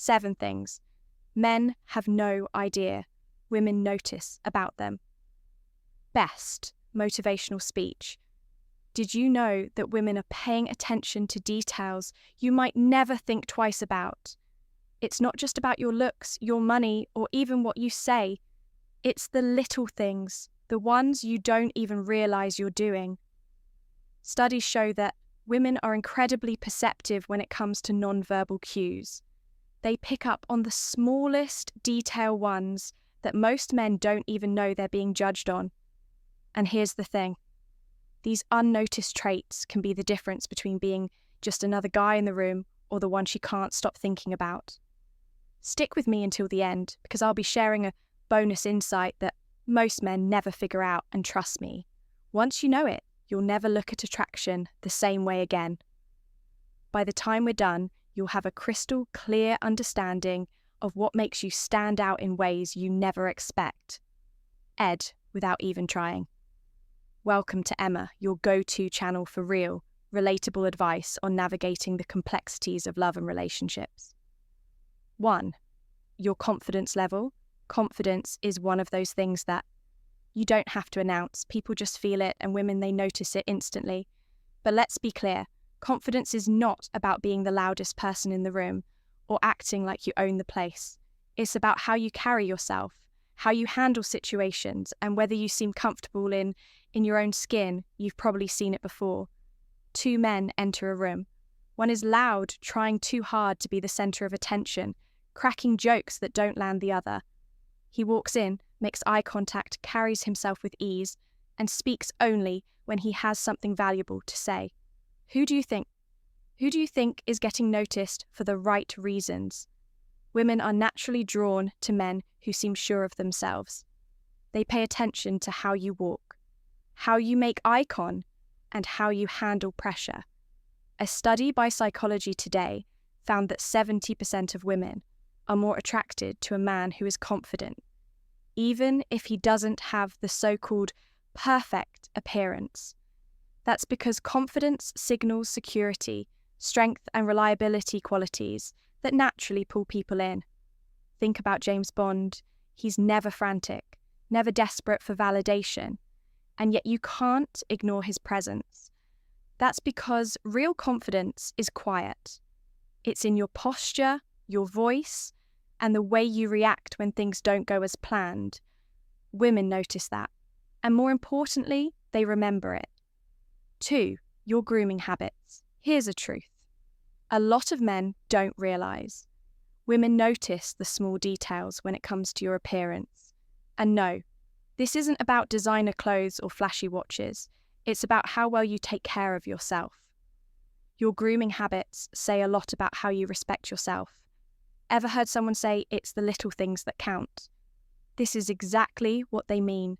7 things men have no idea women notice about them. Best motivational speech. Did you know that women are paying attention to details you might never think twice about? It's not just about your looks, your money, or even what you say. It's the little things, the ones you don't even realize you're doing. Studies show that women are incredibly perceptive when it comes to nonverbal cues. They pick up on the smallest detail ones that most men don't even know they're being judged on. And here's the thing. These unnoticed traits can be the difference between being just another guy in the room or the one she can't stop thinking about. Stick with me until the end, because I'll be sharing a bonus insight that most men never figure out, and trust me, once you know it, you'll never look at attraction the same way again. By the time we're done, you'll have a crystal clear understanding of what makes you stand out in ways you never expect. Ed, without even trying. Welcome to Emma, your go-to channel for real, relatable advice on navigating the complexities of love and relationships. 1. Your confidence level. Confidence is one of those things that you don't have to announce. People just feel it, and women, they notice it instantly. But let's be clear, confidence is not about being the loudest person in the room or acting like you own the place. It's about how you carry yourself, how you handle situations, and whether you seem comfortable in your own skin. You've probably seen it before. 2 men enter a room. One is loud, trying too hard to be the center of attention, cracking jokes that don't land the other. He walks in, makes eye contact, carries himself with ease, and speaks only when he has something valuable to say. Who do you think? Who do you think is getting noticed for the right reasons? Women are naturally drawn to men who seem sure of themselves. They pay attention to how you walk, how you make eye con, and how you handle pressure. A study by Psychology Today found that 70% of women are more attracted to a man who is confident, even if he doesn't have the so-called perfect appearance. That's because confidence signals security, strength, and reliability qualities that naturally pull people in. Think about James Bond. He's never frantic, never desperate for validation, and yet you can't ignore his presence. That's because real confidence is quiet. It's in your posture, your voice, and the way you react when things don't go as planned. Women notice that, and more importantly, they remember it. 2. Your grooming habits. Here's a truth. A lot of men don't realize. Women notice the small details when it comes to your appearance. And no, this isn't about designer clothes or flashy watches. It's about how well you take care of yourself. Your grooming habits say a lot about how you respect yourself. Ever heard someone say it's the little things that count? This is exactly what they mean.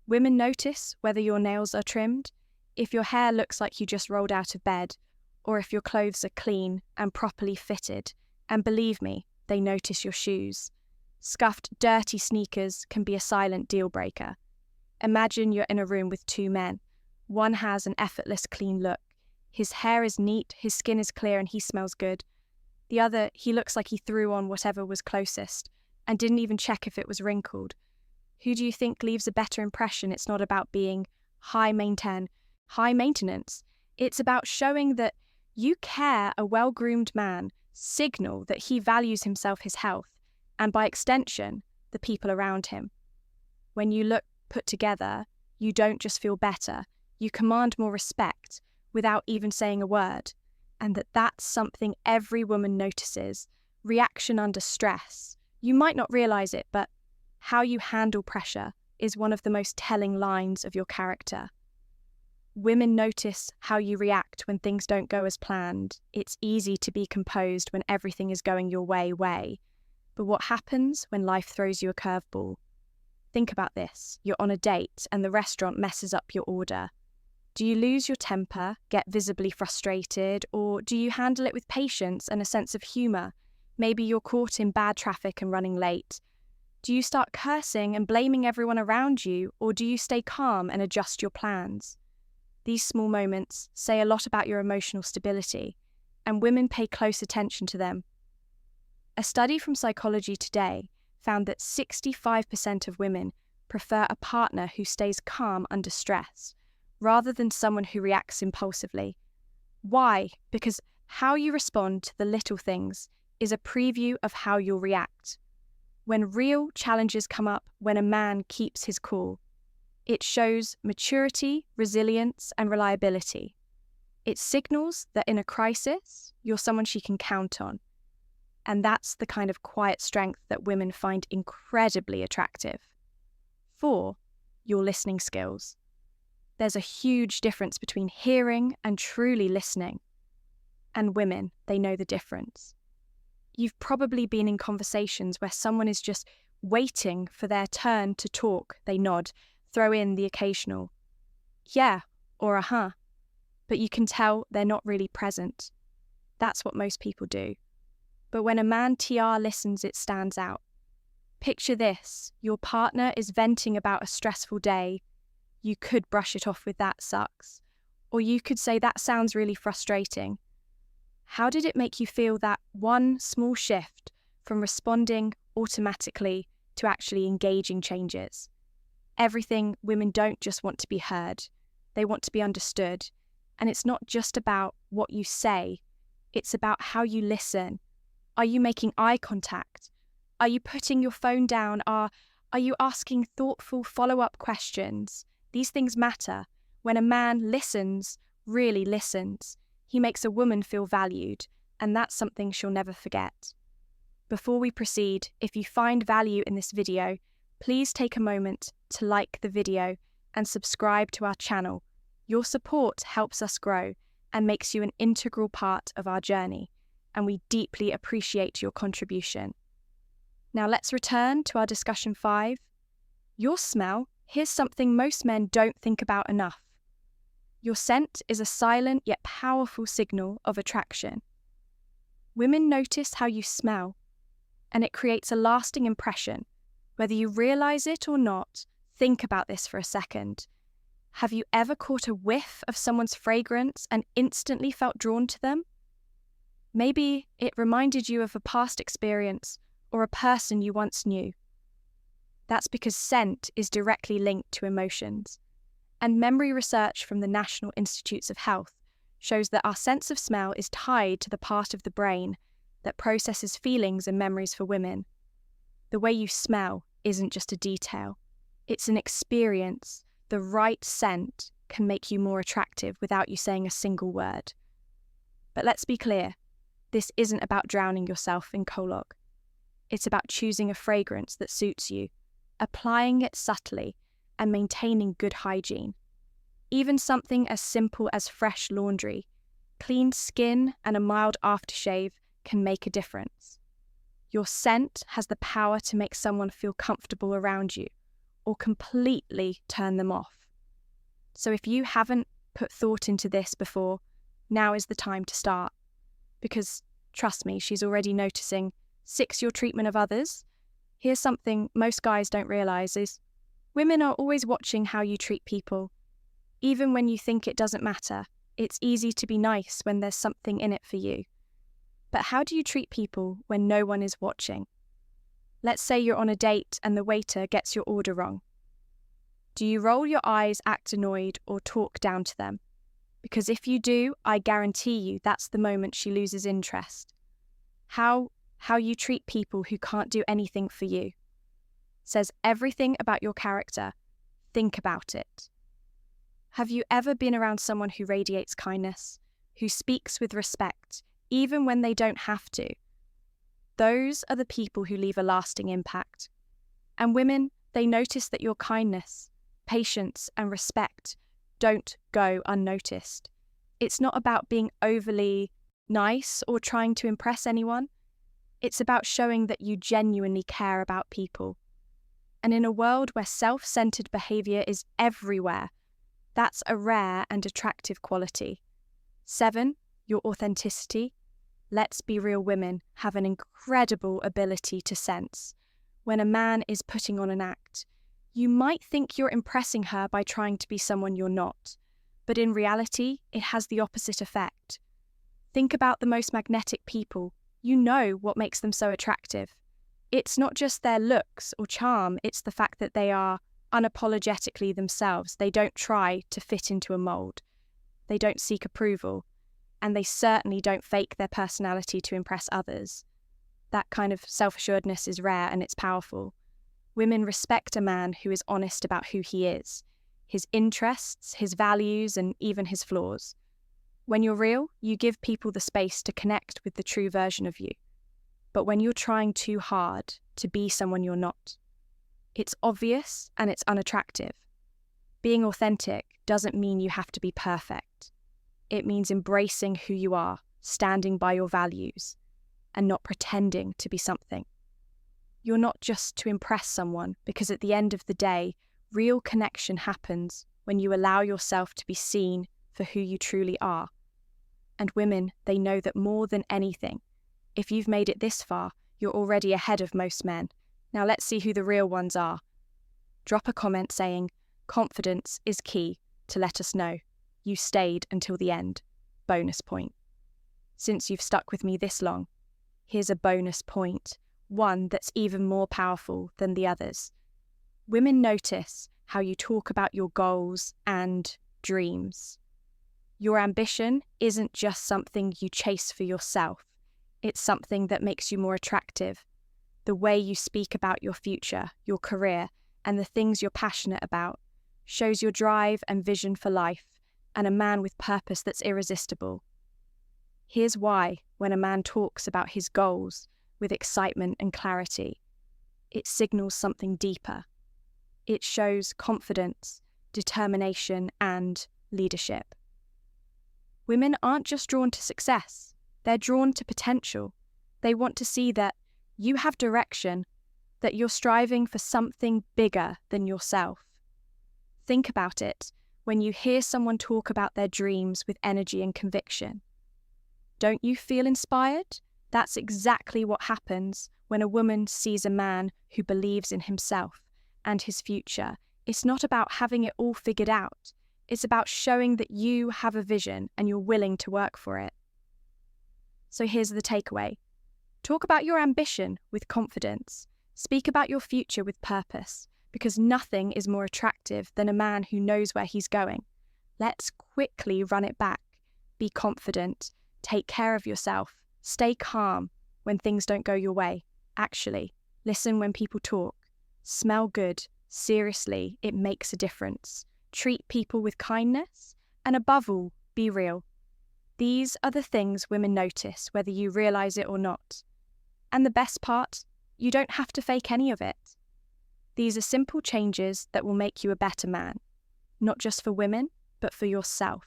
Women notice whether your nails are trimmed, if your hair looks like you just rolled out of bed, or if your clothes are clean and properly fitted. And believe me, they notice your shoes. Scuffed, dirty sneakers can be a silent deal breaker. Imagine you're in a room with 2 men. One has an effortless, clean look. His hair is neat, his skin is clear, and he smells good. The other, he looks like he threw on whatever was closest and didn't even check if it was wrinkled. Who do you think leaves a better impression? It's not about being high maintenance. It's about showing that you care. A well-groomed man signal that he values himself, his health, and by extension, the people around him. When you look put together, you don't just feel better, you command more respect without even saying a word. And that's something every woman notices. Reaction under stress. You might not realize it, but how you handle pressure is one of the most telling lines of your character. Women notice how you react when things don't go as planned. It's easy to be composed when everything is going your way. But what happens when life throws you a curveball? Think about this. You're on a date and the restaurant messes up your order. Do you lose your temper, get visibly frustrated, or do you handle it with patience and a sense of humour? Maybe you're caught in bad traffic and running late. Do you start cursing and blaming everyone around you, or do you stay calm and adjust your plans? These small moments say a lot about your emotional stability, and women pay close attention to them. A study from Psychology Today found that 65% of women prefer a partner who stays calm under stress, rather than someone who reacts impulsively. Why? Because how you respond to the little things is a preview of how you'll react. When real challenges come up when a man keeps his cool, it shows maturity, resilience, and reliability. It signals that in a crisis, you're someone she can count on. And that's the kind of quiet strength that women find incredibly attractive. 4, your listening skills. There's a huge difference between hearing and truly listening. And women, they know the difference. You've probably been in conversations where someone is just waiting for their turn to talk. They nod, throw in the occasional yeah or uh-huh, but you can tell they're not really present. That's what most people do. But when a man TR listens, it stands out. Picture this: your partner is venting about a stressful day. You could brush it off with "that sucks," or you could say, "that sounds really frustrating." How did it make you feel, that one small shift from responding automatically to actually engaging changes? Everything. Women don't just want to be heard, they want to be understood. And it's not just about what you say, it's about how you listen. Are you making eye contact? Are you putting your phone down? Are you asking thoughtful follow-up questions? These things matter. When a man listens, really listens, he makes a woman feel valued, and that's something she'll never forget. Before we proceed, if you find value in this video, please take a moment to like the video and subscribe to our channel. Your support helps us grow and makes you an integral part of our journey, and we deeply appreciate your contribution. Now let's return to our discussion 5. Your smell. Here's something most men don't think about enough. Your scent is a silent yet powerful signal of attraction. Women notice how you smell, and it creates a lasting impression. Whether you realize it or not, think about this for a second. Have you ever caught a whiff of someone's fragrance and instantly felt drawn to them? Maybe it reminded you of a past experience or a person you once knew. That's because scent is directly linked to emotions. And memory research from the National Institutes of Health shows that our sense of smell is tied to the part of the brain that processes feelings and memories for women. The way you smell isn't just a detail, it's an experience. The right scent can make you more attractive without you saying a single word. But let's be clear, this isn't about drowning yourself in Colog. It's about choosing a fragrance that suits you, applying it subtly, and maintaining good hygiene. Even something as simple as fresh laundry, clean skin, and a mild aftershave can make a difference. Your scent has the power to make someone feel comfortable around you, or completely turn them off. So if you haven't put thought into this before, now is the time to start. Because, trust me, she's already noticing. 6, your treatment of others. Here's something most guys don't realize is women are always watching how you treat people. Even when you think it doesn't matter, it's easy to be nice when there's something in it for you. But how do you treat people when no one is watching? Let's say you're on a date and the waiter gets your order wrong. Do you roll your eyes, act annoyed, or talk down to them? Because if you do, I guarantee you that's the moment she loses interest. How you treat people who can't do anything for you says everything about your character. Think about it. Have you ever been around someone who radiates kindness, who speaks with respect, even when they don't have to? Those are the people who leave a lasting impact. And women, they notice that your kindness, patience, and respect don't go unnoticed. It's not about being overly nice or trying to impress anyone. It's about showing that you genuinely care about people. And in a world where self-centered behavior is everywhere, that's a rare and attractive quality. 7, your authenticity. Let's be real, women have an incredible ability to sense when a man is putting on an act. You might think you're impressing her by trying to be someone you're not, but in reality, it has the opposite effect. Think about the most magnetic people. You know what makes them so attractive. It's not just their looks or charm, it's the fact that they are unapologetically themselves. They don't try to fit into a mold. They don't seek approval. And they certainly don't fake their personality to impress others. That kind of self-assuredness is rare and it's powerful. Women respect a man who is honest about who he is, his interests, his values, and even his flaws. When you're real, you give people the space to connect with the true version of you. But when you're trying too hard to be someone you're not, it's obvious and it's unattractive. Being authentic doesn't mean you have to be perfect. It means embracing who you are, standing by your values, and not pretending to be something. You're not just to impress someone, because at the end of the day, real connection happens when you allow yourself to be seen for who you truly are. And women, they know that more than anything, if you've made it this far, you're already ahead of most men. Now let's see who the real ones are. Drop a comment saying, "Confidence is key," to let us know you stayed until the end. Bonus point. Since you've stuck with me this long, here's a bonus point, one that's even more powerful than the others. Women notice how you talk about your goals and dreams. Your ambition isn't just something you chase for yourself. It's something that makes you more attractive. The way you speak about your future, your career, and the things you're passionate about shows your drive and vision for life, and a man with purpose that's irresistible. Here's why, when a man talks about his goals with excitement and clarity, it signals something deeper. It shows confidence, determination, and leadership. Women aren't just drawn to success, they're drawn to potential. They want to see that you have direction, that you're striving for something bigger than yourself. Think about it when you hear someone talk about their dreams with energy and conviction. Don't you feel inspired? That's exactly what happens when a woman sees a man who believes in himself and his future. It's not about having it all figured out. It's about showing that you have a vision and you're willing to work for it. So here's the takeaway. Talk about your ambition with confidence. Speak about your future with purpose, because nothing is more attractive than a man who knows where he's going. Let's quickly run it back. Be confident. Take care of yourself. Stay calm when things don't go your way. Actually, listen when people talk. Smell good. Seriously, it makes a difference. Treat people with kindness. And above all, be real. These are the things women notice, whether you realize it or not. And the best part, you don't have to fake any of it. These are simple changes that will make you a better man, not just for women, but for yourself.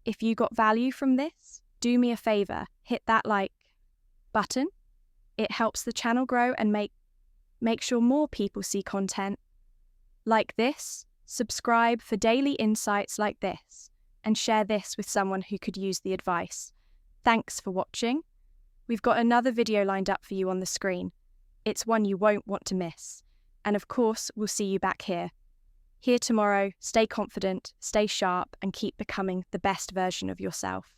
If you got value from this, do me a favor, hit that like button. It helps the channel grow and make sure more people see content like this. Subscribe for daily insights like this, and share this with someone who could use the advice. Thanks for watching. We've got another video lined up for you on the screen. It's one you won't want to miss. And of course, we'll see you back here. Here tomorrow, stay confident, stay sharp, and keep becoming the best version of yourself.